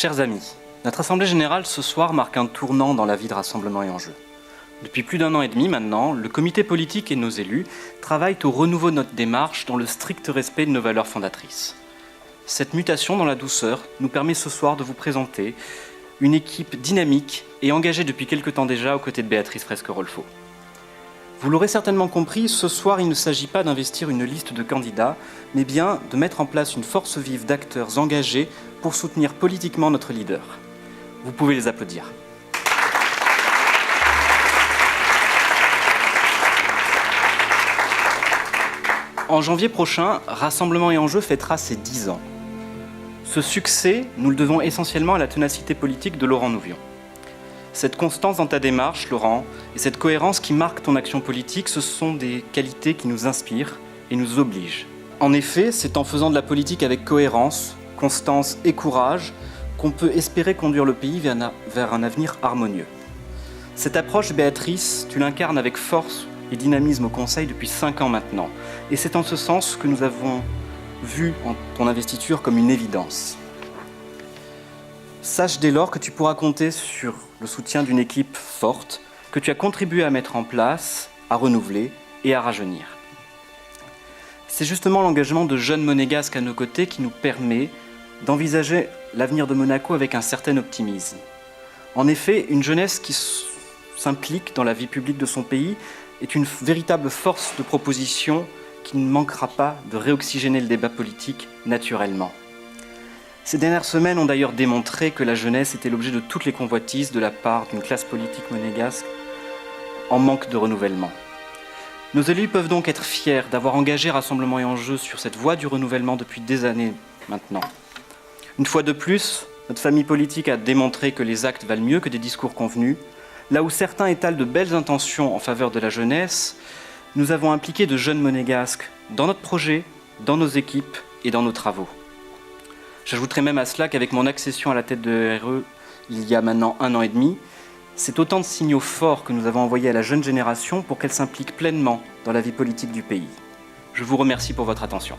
Chers amis, notre Assemblée Générale ce soir marque un tournant dans la vie de Rassemblement et Enjeux. Depuis plus d'1 an et demi maintenant, le comité politique et nos élus travaillent au renouveau de notre démarche dans le strict respect de nos valeurs fondatrices. Cette mutation dans la douceur nous permet ce soir de vous présenter une équipe dynamique et engagée depuis quelque temps déjà aux côtés de Béatrice Fresque-Rolfo. Vous l'aurez certainement compris, ce soir il ne s'agit pas d'investir une liste de candidats, mais bien de mettre en place une force vive d'acteurs engagés pour soutenir politiquement notre leader. Vous pouvez les applaudir. En janvier prochain, Rassemblement et Enjeux fêtera ses 10 ans. Ce succès, nous le devons essentiellement à la ténacité politique de Laurent Nouvion. Cette constance dans ta démarche, Laurent, et cette cohérence qui marque ton action politique, ce sont des qualités qui nous inspirent et nous obligent. En effet, c'est en faisant de la politique avec cohérence, constance et courage qu'on peut espérer conduire le pays vers un avenir harmonieux. Cette approche, Béatrice, tu l'incarnes avec force et dynamisme au Conseil depuis 5 ans maintenant. Et c'est en ce sens que nous avons vu en ton investiture comme une évidence. Sache dès lors que tu pourras compter sur le soutien d'une équipe forte que tu as contribué à mettre en place, à renouveler et à rajeunir. C'est justement l'engagement de jeunes monégasques à nos côtés qui nous permet d'envisager l'avenir de Monaco avec un certain optimisme. En effet, une jeunesse qui s'implique dans la vie publique de son pays est une véritable force de proposition qui ne manquera pas de réoxygéner le débat politique naturellement. Ces dernières semaines ont d'ailleurs démontré que la jeunesse était l'objet de toutes les convoitises de la part d'une classe politique monégasque en manque de renouvellement. Nos élus peuvent donc être fiers d'avoir engagé Rassemblement et Enjeux sur cette voie du renouvellement depuis des années maintenant. Une fois de plus, notre famille politique a démontré que les actes valent mieux que des discours convenus. Là où certains étalent de belles intentions en faveur de la jeunesse, nous avons impliqué de jeunes monégasques dans notre projet, dans nos équipes et dans nos travaux. J'ajouterai même à cela qu'avec mon accession à la tête de RE il y a maintenant 1 an et demi, c'est autant de signaux forts que nous avons envoyés à la jeune génération pour qu'elle s'implique pleinement dans la vie politique du pays. Je vous remercie pour votre attention.